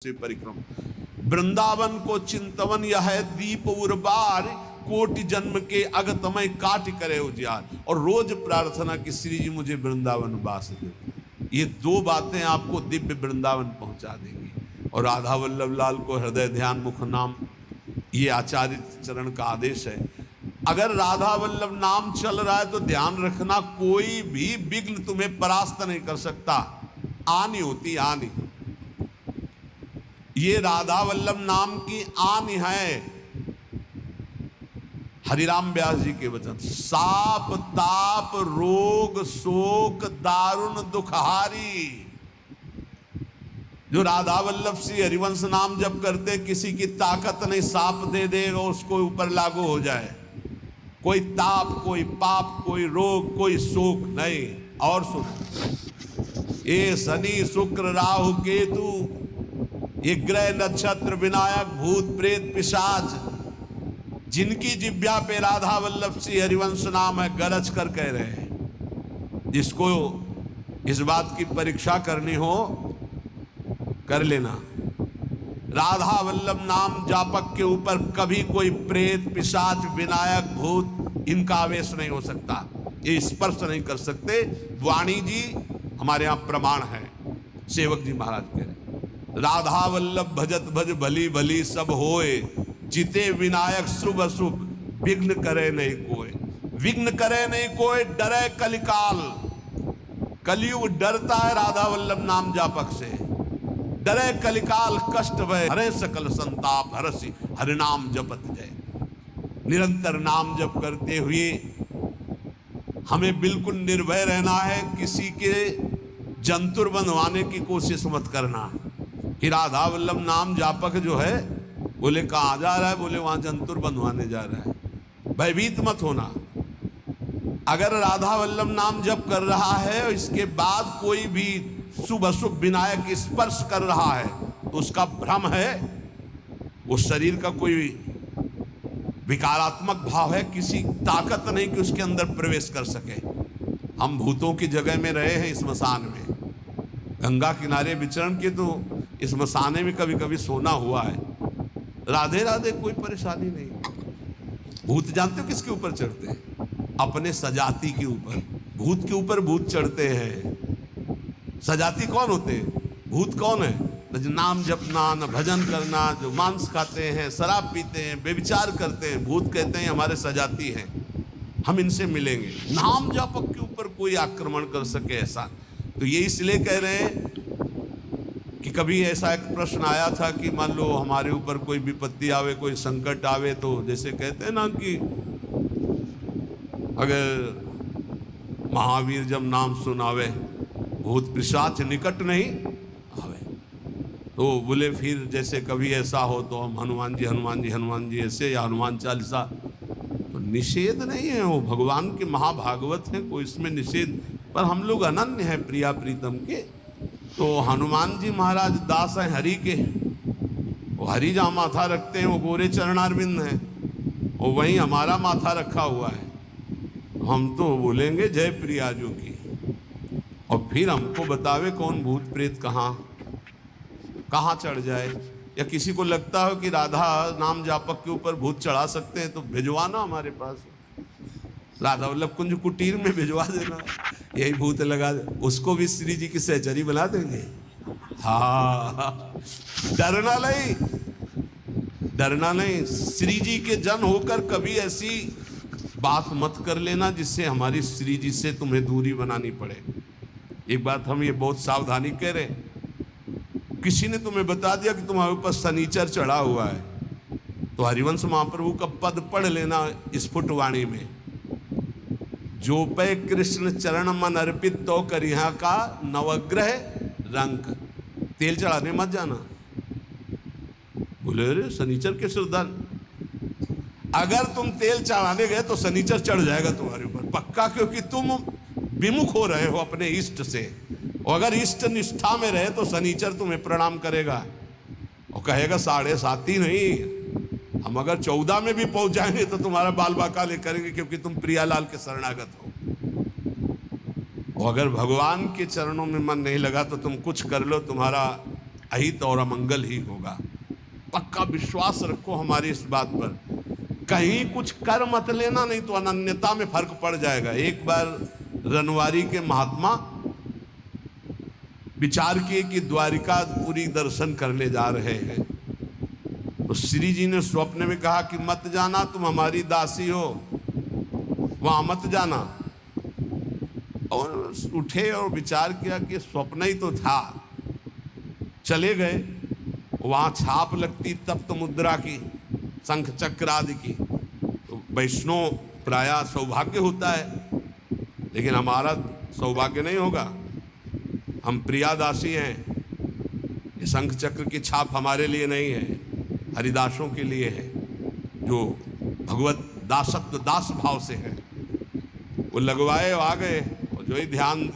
से परिक्रम। वृंदावन को चिंतवन यह है दीप उर्बार, कोटि जन्म के अगतमय काट करे उजियार। और रोज प्रार्थना कि श्री जी मुझे वृंदावन वास दे। ये दो बातें आपको दिव्य वृंदावन पहुंचा देंगी। और राधा वल्लभ लाल को हृदय ध्यान मुख नाम, ये आचार्य चरण का आदेश है। अगर राधा वल्लभ नाम चल रहा है तो ध्यान रखना, कोई भी विघ्न तुम्हें परास्त नहीं कर सकता। आनी होती आनी, ये राधा वल्लभ नाम की आन है। हरिराम व्यास जी के वचन, साप ताप रोग शोक दारुण दुखहारी। जो राधा वल्लभ श्री हरिवंश नाम जप करते, किसी की ताकत नहीं साप दे देगा उसको ऊपर लागू हो जाए। कोई ताप, कोई पाप, कोई रोग, कोई शोक नहीं। और सुख, ये शनि शुक्र राहु केतु, ये ग्रह नक्षत्र विनायक भूत प्रेत पिशाच, जिनकी जिब्या पे राधा वल्लभ श्री हरिवंश नाम है, गरज कर कह रहे हैं। जिसको इस बात की परीक्षा करनी हो कर लेना। राधा वल्लभ नाम जापक के ऊपर कभी कोई प्रेत पिशाच विनायक भूत इनका आवेश नहीं हो सकता, ये स्पर्श नहीं कर सकते। वाणी जी हमारे यहां प्रमाण है। सेवक जी महाराज कह रहे, राधा वल्लभ भजत भज भली भली सब होए, जिते विनायक शुभ अशुभ विघ्न करे नहीं कोई। विघ्न करे नहीं कोई, डरे कलिकाल। कलयुग डरता है राधा वल्लभ नाम जापक से। डरे कलिकाल कष्ट भय, हरे सकल संताप हरसि हरिनाम जपत जय। निरंतर नाम जप करते हुए हमें बिल्कुल निर्भय रहना है। किसी के जंतुर बनवाने की कोशिश मत करना कि राधा वल्लभ नाम जापक जो है, बोले कहाँ जा रहा है, बोले वहां जंतुर बंधवाने जा रहा है। भयभीत मत होना। अगर राधा वल्लभ नाम जप कर रहा है और इसके बाद कोई भी शुभ अशुभ विनायक स्पर्श कर रहा है तो उसका भ्रम है, वो शरीर का कोई विकारात्मक भाव है। किसी ताकत नहीं कि उसके अंदर प्रवेश कर सके। हम भूतों की जगह में रहे हैं, स्मशान में, गंगा किनारे विचरण के, तो इस मसाने में कभी कभी सोना हुआ है। राधे राधे, कोई परेशानी नहीं। भूत जानते हो किसके ऊपर चढ़ते हैं? अपने सजाती के ऊपर। भूत के ऊपर भूत चढ़ते हैं। सजाती कौन होते हैं? भूत कौन है? न नाम जपना, न भजन करना, जो मांस खाते हैं, शराब पीते हैं, बेविचार करते हैं, भूत कहते हैं हमारे सजाती हैं, हम इनसे मिलेंगे। नाम जापक के ऊपर कोई आक्रमण कर सके ऐसा, तो ये इसलिए कह रहे हैं कि कभी ऐसा एक प्रश्न आया था कि मान लो हमारे ऊपर कोई विपत्ति आवे, कोई संकट आवे, तो जैसे कहते हैं ना कि अगर महावीर जब नाम सुनावे भूत पिशाच निकट नहीं आवे, तो बोले फिर जैसे कभी ऐसा हो तो हम हनुमान जी हनुमान जी हनुमान जी ऐसे, या हनुमान चालीसा। तो निषेध नहीं है, वो भगवान के महाभागवत हैं, कोई इसमें निषेध, पर हम लोग अनन्य हैं प्रिया प्रीतम के। तो हनुमान जी महाराज दास हैं हरि के, वो हरि जहाँ माथा रखते हैं वो गोरे चरणारविंद हैं, वो वहीं हमारा माथा रखा हुआ है। हम तो बोलेंगे जय प्रियाजू की, और फिर हमको बतावे कौन भूत प्रेत कहाँ चढ़ जाए। या किसी को लगता हो कि राधा नाम जापक के ऊपर भूत चढ़ा सकते हैं तो भिजवाना हमारे पास, राधा वल्लभ कुंज कुटीर में भिजवा देना, यही भूत लगा दे, उसको भी श्री जी की सहचरी बना देंगे। हाँ, डरना नहीं, डरना नहीं। श्री जी के जन होकर कभी ऐसी बात मत कर लेना जिससे हमारी श्री जी से तुम्हें दूरी बनानी पड़े। एक बात हम ये बहुत सावधानी कह रहे, किसी ने तुम्हें बता दिया कि तुम्हारे ऊपर शनिचर चढ़ा हुआ है, तो हरिवंश महाप्रभु का पद पढ़ लेना स्फुट वाणी में, जो पे कृष्ण चरण मन अर्पित तो करिहा का नवग्रह रंग। तेल चढ़ाने मत जाना। बोले अरे शनिचर के श्रद्धा, अगर तुम तेल चढ़ाने गए तो शनिचर चढ़ जाएगा तुम्हारे ऊपर पक्का, क्योंकि तुम विमुख हो रहे हो अपने इष्ट से। और अगर इष्ट निष्ठा में रहे तो शनिचर तुम्हें प्रणाम करेगा और कहेगा 7.5 नहीं, हम अगर 14 में भी पहुंच जाएंगे तो तुम्हारा बाल बाकाले करेंगे, क्योंकि तुम प्रियालाल के शरणागत हो। और अगर भगवान के चरणों में मन नहीं लगा तो तुम कुछ कर लो, तुम्हारा अहित और अमंगल ही होगा। पक्का विश्वास रखो हमारी इस बात पर। कहीं कुछ कर मत लेना, नहीं तो अनन्यता में फर्क पड़ जाएगा। एक बार रनवारी के महात्मा विचार किए कि द्वारिकापुरी दर्शन करने जा रहे हैं, तो श्री जी ने स्वप्न में कहा कि मत जाना, तुम हमारी दासी हो, वहां मत जाना। और उठे और विचार किया कि स्वप्न ही तो था। चले गए, वहां छाप लगती तप्त मुद्रा की, शंख चक्र आदि की। तो वैष्णव प्रायः सौभाग्य होता है, लेकिन हमारा सौभाग्य नहीं होगा। हम प्रियादासी हैं। ये शंख चक्र की छाप हमारे लिए नहीं है, हरिदासों के लिए है, जो भगवत दासत्व दास भाव से है। वो लगवाए आ गए, और जो ही ध्यान